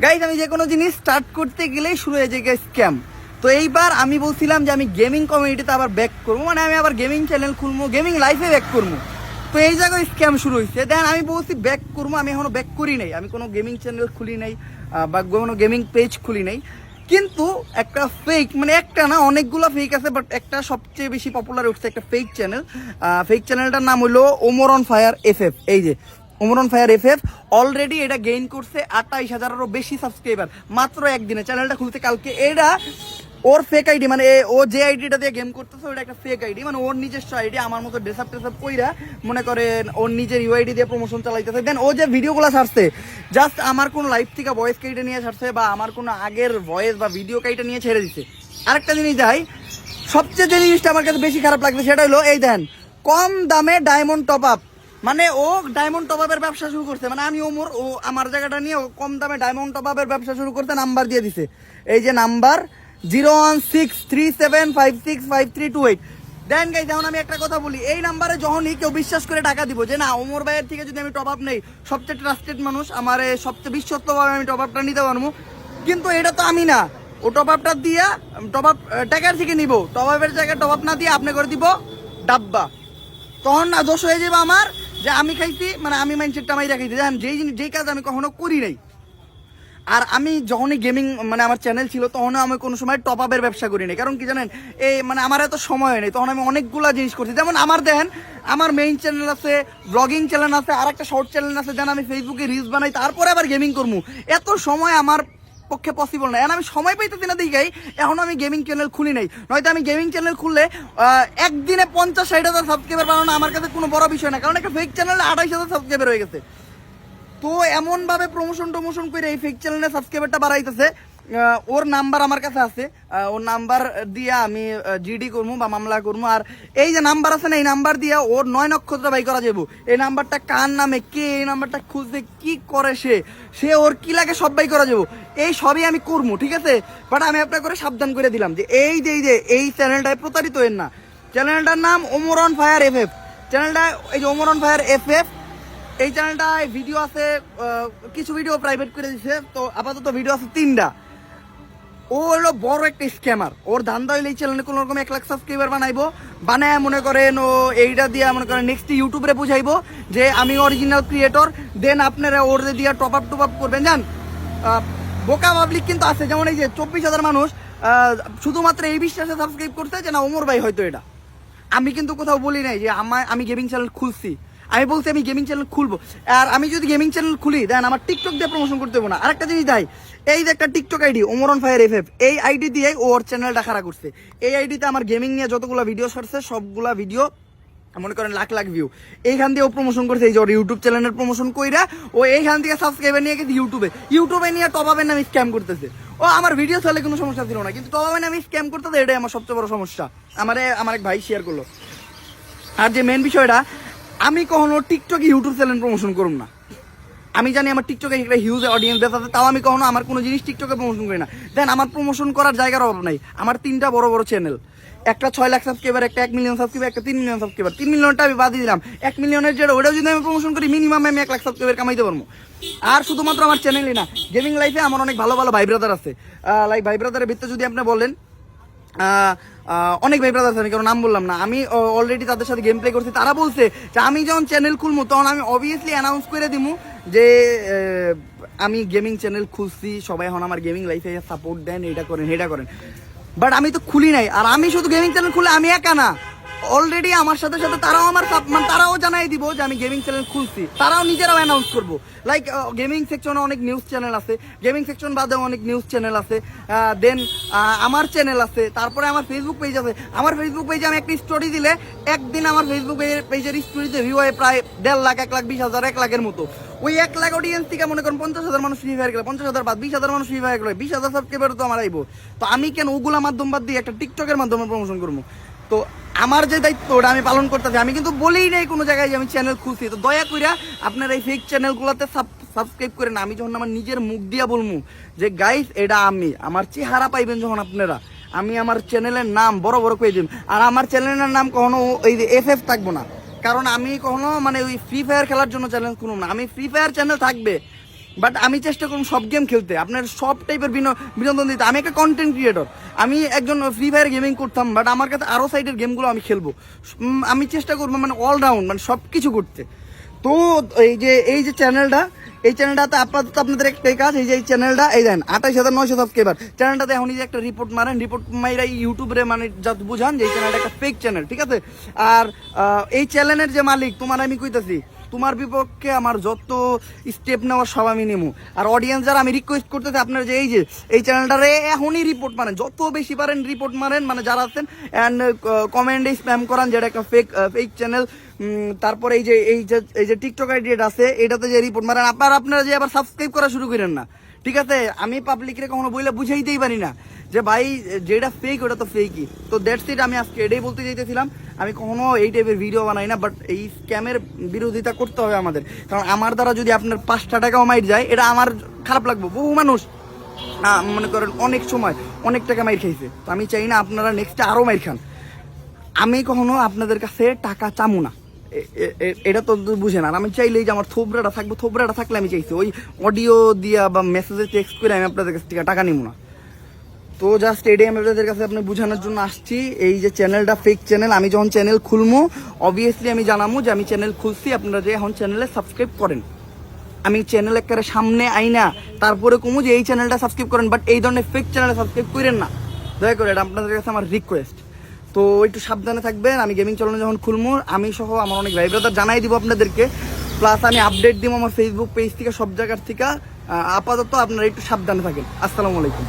Guys আমি যে কোনো জিনিস স্টার্ট করতে গেলেই শুরু হয়ে যায় স্ক্যাম। তো এইবার আমি বলছিলাম যে আমি গেমিং কমিউনিটিতে আবার ব্যাক করবো, মানে আমি আবার গেমিং চ্যানেল খুলবো, গেমিং লাইফে ব্যাক করবো। তো এই জায়গায় স্ক্যাম শুরু হয়েছে। দেন আমি বলছি ব্যাক করবো, আমি এখনো ব্যাক করি নাই, আমি কোনো গেমিং চ্যানেল খুলি নাই বা কোনো গেমিং পেজ খুলি নাই। কিন্তু একটা ফেক, মানে একটা না অনেকগুলো ফেক আছে, বাট একটা সবচেয়ে বেশি পপুলার উঠছে একটা ফেক চ্যানেল। ফেক চ্যানেলটার নাম হলো ওমর অন ফায়ার FF। এই যে Omar on fire FF already এটা গেইন করছে 28,000-এরও বেশি সাবস্ক্রাইবার মাত্র একদিনে। চ্যানেলটা খুলতে কালকে। এটা ওর ফেক আইডি, মানে ও যে আইডিটা দিয়ে গেম করতেছে ওটা একটা ফেক আইডি, মানে ওর নিজস্ব আইডি। আমার মতো ড্রেসআপ টেসআপ কইরা মনে করেন ওর নিজের ইউআইডি দিয়ে প্রমোশন চালাইতেছে। দেন ও যে ভিডিওগুলো ছাড়ছে জাস্ট আমার কোনো লাইভ থেকে ভয়েস কেটে নিয়ে ছাড়ছে, বা আমার কোনো আগের ভয়েস বা ভিডিও কেটে নিয়ে ছেড়ে দিচ্ছে। আরেকটা জিনিস যাই, সবচেয়ে যে জিনিসটা আমার কাছে বেশি খারাপ লাগছে সেটা হলো এই দেন কম দামে ডায়মন্ড টপ আপ। মানে ও ডায়মন্ড টপ আপের ব্যবসা শুরু করছে, মানে আমি ওমর ও আমার জায়গাটা নিয়ে ও কম দামে ডায়মন্ড টপ আপের ব্যবসা শুরু করতে নাম্বার দিয়ে দিছে। এই যে নাম্বার 01637565328। দেন গাইস এখন আমি একটা কথা বলি, এই নাম্বারে যখনই কেউ বিশ্বাস করে টাকা দিব যে না ওমর ভাইয়ের থেকে যদি আমি টপ আপ নেই, সবচেয়ে ট্রাস্টেড মানুষ, আমার সবচেয়ে বিশ্বস্তভাবে আমি টপ আপটা নিতে পারবো। কিন্তু এটা তো আমি না, ও টপ আপটা দিয়া টপ আপ টাকার থেকে নিব, টপ আপের জায়গায় টপ আপ না দিয়ে আপনি করে দিব ডাব্বা। তখন না দোষ হয়ে যাবে আমার যে আমি খাইছি, মানে আমি মাইন্ডসেটটা আমি রাখাইছি। দেখেন যেই কাজ আমি কখনো করি নাই। আর আমি যখনই গেমিং মানে আমার চ্যানেল ছিল তখন আমি কোনো সময় টপ আপের ব্যবসা করি নাই। কারণ কি জানেন, এই মানে আমার এত সময় নেই, তখন আমি অনেকগুলা জিনিস করছি। যেমন আমার দেখেন আমার মেইন চ্যানেল আছে, ব্লগিং চ্যানেল আছে, আর একটা শর্ট চ্যানেল আছে, যেন আমি ফেসবুকে রিলস বানাই, তারপরে আবার গেমিং করবো। এত সময় আমার পক্ষে পসিবল না। এখন আমি সময় পাইতেছি না দিকেই এখন আমি গেমিং চ্যানেল খুলি নাই। নয়তো আমি গেমিং চ্যানেল খুললে একদিনে 50-60 হাজার সাবস্ক্রাইবার বানানো আমার কাছে কোনো বড় বিষয় না। কারণ একটা ফেক চ্যানেলে 28,000 সাবস্ক্রাইবার হয়ে গেছে। তো এমনভাবে প্রমোশন করে এই ফেক চ্যানেলে সাবস্ক্রাইবারটা বাড়াইতেছে। ওর নাম্বার আমার কাছে আছে, ওর নাম্বার দিয়ে আমি জিডি করবো বা মামলা করবো। আর এই যে নাম্বার আছে না, এই নাম্বার দিয়ে ওর 9 নক্ষত্র বাই করা যাবো। এই নাম্বারটা কার নামে, কে এই নাম্বারটা খুঁজতে কি করে, সে ওর কি লাগে সব বাই করা যাবো। এই সবই আমি করবো, ঠিক আছে। বাট আমি আপনাকে করে সাবধান করে দিলাম যে এই চ্যানেলটায় প্রতারিত হন না। চ্যানেলটার নাম ওমর অন ফায়ার FF। চ্যানেলটা এই যে ওমর অন ফায়ার FF, এই চ্যানেলটায় ভিডিও আছে, কিছু ভিডিও প্রাইভেট করে দিচ্ছে। তো আপাতত ভিডিও আছে 3টা। ও হলো বড় একটা স্ক্যামার। ওর ধান্দা হইলে এই চ্যানেলে কোনো রকম 1 লাখ সাবস্ক্রাইবার বানায় মনে করেন ও এইটা দিয়ে মনে করেন নেক্সট ইউটিউবে বুঝাইবো যে আমি অরিজিনাল ক্রিয়েটর। দেন আপনারা ওর দিয়ে টপ আপ করবেন। জান বোকা পাবলিক কিন্তু আছে, যেমন এই যে 24,000 মানুষ শুধুমাত্র এই বিশ্বাসে সাবস্ক্রাইব করতে যে না ওমর ভাই হয়তো এটা। আমি কিন্তু কোথাও বলি নাই যে আমি গেমিং চ্যানেল খুলছি, আমি বলছি আমি গেমিং চ্যানেল খুলবো। আর আমি যদি গেমিং চ্যানেল খুলি দেন আমার টিকটক দিয়ে প্রমোশন করতে হবে না। আরেকটা জিনিস দেয়, এই যে একটা TikTok ID Omar on fire FF, এই আইডি দিয়ে ওর চ্যানেলটা খাড়া করছে। এই আইডিতে আমার গেমিং নিয়ে যতগুলো ভিডিও ছাড়ছে সবগুলা ভিডিও মনে করেন লাখ লাখ ভিউ। এইখান দিয়ে ও প্রমোশন করছে, এই যে ওর ইউটিউব চ্যানেলের প্রমোশন কইরা ও এইখান থেকে সাবস্ক্রাইবার নিয়ে গেছে ইউটিউবে নিয়ে টপ আপের নামে স্ক্যাম করতেছে। ও আমার ভিডিও চালে কোনো সমস্যা ছিল না, কিন্তু টপ আপের নামে স্ক্যাম করতেছে, এটাই আমার সবচেয়ে বড় সমস্যা। আমার এক ভাই শেয়ার করলো। আর যে মেন বিষয়টা, আমি কখনো টিকটকে ইউটিউব চ্যানেল প্রমোশন করব না। আমি জানি আমার টিকটকে একটা হিউজ অডিয়েন্স বেস আছে, তাও আমি কখনো আমার কোনো জিনিস টিকটকে প্রমোশন করি না। দেন আমার প্রমোশন করার জায়গার অভাব নাই। আমার 3টা বড় বড় চ্যানেল, একটা 6 লাখ সাবস্ক্রাইবার, একটা 1 মিলিয়ন সাবস্ক্রাইবার, একটা 3 মিলিয়ন সাবস্ক্রাইবার। 3 মিলিয়নটা আমি বাদ দিলাম, 1 মিলিয়নের যেটা ওটাও যদি আমি প্রমোশন করি মিনিমাম আমি 1 লাখ সাবস্ক্রাইবার কামাইতে পারবো। আর শুধুমাত্র আমার চ্যানেলই না, গেমিং লাইফে আমার অনেক ভালো ভালো ভাই ব্রাদার আছে। লাইক ভাই ব্রাদারের ভিতরে যদি আপনি বলেন অনেক ভাই ব্রাদার আছে, আমি কারো নাম বললাম না, আমি অলরেডি তাদের সাথে গেম প্লে করছি। তারা বলছে যে আমি যখন চ্যানেল খুলবো তখন আমি অবভিয়াসলি অ্যানাউন্স করে দিব যে আমি গেমিং চ্যানেল খুলছি, সবাই এখন আমার গেমিং লাইফে সাপোর্ট দেন, এটা করেন। বাট আমি তো খুলি নাই। আর আমি শুধু গেমিং চ্যানেল খুলে আমি একা না, অলরেডি আমার সাথে সাথে তারাও জানাই দিব যে আমি গেমিং চ্যানেল খুলছি, তারাও নিজেরাও অ্যানাউন্স করবো। লাইক গেমিং সেকশনে অনেক নিউজ চ্যানেল আছে, গেমিং সেকশন বাদেও অনেক নিউজ চ্যানেল আছে। দেন আমার চ্যানেল আছে, তারপরে আমার ফেসবুক পেজ আছে। আমার ফেসবুক পেজে আমি একটা স্টোরি দিলে একদিন আমার ফেসবুক পেজের স্টোরিতে ভিউ হয় প্রায় 1.5 লাখ, 1,20,000, 1 লাখের মতো। ওই 1 লাখ অডিয়েন্স থেকে মনে করেন 50,000 মানুষ ফ্রি ফায়ার গেলে, 50,000 বাদ 20,000 মানুষ ফ্রি ফায়ার গেলে, 20,000 সাবস্ক্রাইবার তো আমার আইবো। তো আমি কেন ওগুলা মাধ্যম বাদ দিয়ে একটা টিকটকের মাধ্যমে প্রমোশন করবো? তো আমার যে দায়িত্ব ওটা আমি পালন করতেছি। আমি কিন্তু বলেই নাই কোনো জায়গায় যে আমি চ্যানেল খুলছি। তো দয়া কইরা আপনার এই ফেক চ্যানেলগুলোতে সাবস্ক্রাইব করেন। আমি যখন আমার নিজের মুখ দিয়া বলবো যে গাইস এটা আমি, আমার চেহারা পাইবেন যখন আপনারা, আমি আমার চ্যানেলের নাম বড় বড় করে দিন। আর আমার চ্যানেলের নাম কখনো এই যে FF থাকবো না, কারণ আমি কখনো মানে ওই ফ্রি ফায়ার খেলার জন্য চ্যানেল খুলব না। আমি ফ্রি ফায়ার চ্যানেল থাকবে, বাট আমি চেষ্টা করুন সব গেম খেলতে, আপনার সব টাইপের বিনোদন দিতে। আমি একটা কন্টেন্ট ক্রিয়েটর, আমি একজন ফ্রি ফায়ার গেমিং করতাম, বাট আমার কাছে আরও সাইডের গেমগুলো আমি খেলবো। আমি চেষ্টা করবো মানে অলরাউন্ড, মানে সব কিছু করতে। তো এই যে চ্যানেলটা, এই চ্যানেলটাতে আপাতত আপনাদের একটাই কাজ, এই চ্যানেলটা এই দেন 28,900 সাবস্ক্রাইবার। চ্যানেলটাতে এখন যে একটা রিপোর্ট মারেন, রিপোর্ট মাইরা ইউটিউবে মানে যা বুঝান যে এই চ্যানেলটা একটা ফেক চ্যানেল, ঠিক আছে? আর এই চ্যানেলের যে মালিক তোমার আমি কইতাছি, তোমার বিপক্ষে আমার যত স্টেপ নেওয়ার সব আমি নেবো। আর অডিয়েন্স যারা, আমি রিকোয়েস্ট করতেছি আপনার যে এই চ্যানেলটারে এখনই রিপোর্ট মারেন, যত বেশি পারেন রিপোর্ট মারেন, মানে যারা আছেন অ্যান্ড কমেন্টে স্প্যাম করান যেটা একটা ফেক চ্যানেল। তারপরে এই যে টিকটক আইডি আছে এটাতে যে রিপোর্ট মারেন, আপনারা যে আবার সাবস্ক্রাইব করা শুরু করেন না, ঠিক আছে? আমি পাবলিকরে কখনো বইলে বুঝাইতেই পারি না যে ভাই যেটা ফেক ওটা তো ফেকই। তো দ্যাটস ইট, আমি আজকে এটাই বলতে চাইতেছিলাম। আমি কখনো এই টাইপের ভিডিও বানাই না, বাট এই স্ক্যামের বিরোধিতা করতে হবে আমাদের, কারণ আমার দ্বারা যদি আপনার 5টা টাকাও মাইর যায়, এটা আমার খারাপ লাগবে। বহু মানুষ মনে করেন অনেক সময় অনেক টাকা মাইর খাইছে, তো আমি চাই না আপনারা নেক্সটে আরও মাইর খান। আমি কখনো আপনাদের কাছে টাকা চামু না, এটা তো বুঝেন। আর আমি চাইলেই যে আমার থোবরাটা থাকবো, থোবরাটা থাকলে আমি চাইছি ওই অডিও দিয়া বা মেসেজে টেক্সট করে আমি আপনাদের কাছ থেকে টাকা নিব না। তো জাস্ট এটাই আমি আপনাদের কাছে আপনি বোঝানোর জন্য আসছি। এই যে চ্যানেলটা ফেক চ্যানেল, আমি যখন চ্যানেল খুলবো অবভিয়াসলি আমি জানাবো যে আমি চ্যানেল খুলছি, আপনারা যে এখন চ্যানেলে সাবস্ক্রাইব করেন। আমি চ্যানেল একেবারে সামনে আইনা তারপরে কমু যে এই চ্যানেলটা সাবস্ক্রাইব করেন, বাট এই ধরনের ফেক চ্যানেলে সাবস্ক্রাইব করেন না, দয়া করে। এটা আপনাদের কাছে আমার রিকোয়েস্ট। তো একটু সাবধানে থাকবেন। আমি গেমিং চ্যানেল যখন খুলবো, আমি সহ আমার অনেক ভাই ব্রাদার জানাই দিব আপনাদেরকে, প্লাস আমি আপডেট দিব আমার ফেসবুক পেজ থেকে, সব জায়গার থেকে। আপাতত আপনারা একটু সাবধানে থাকেন। আসসালামু আলাইকুম।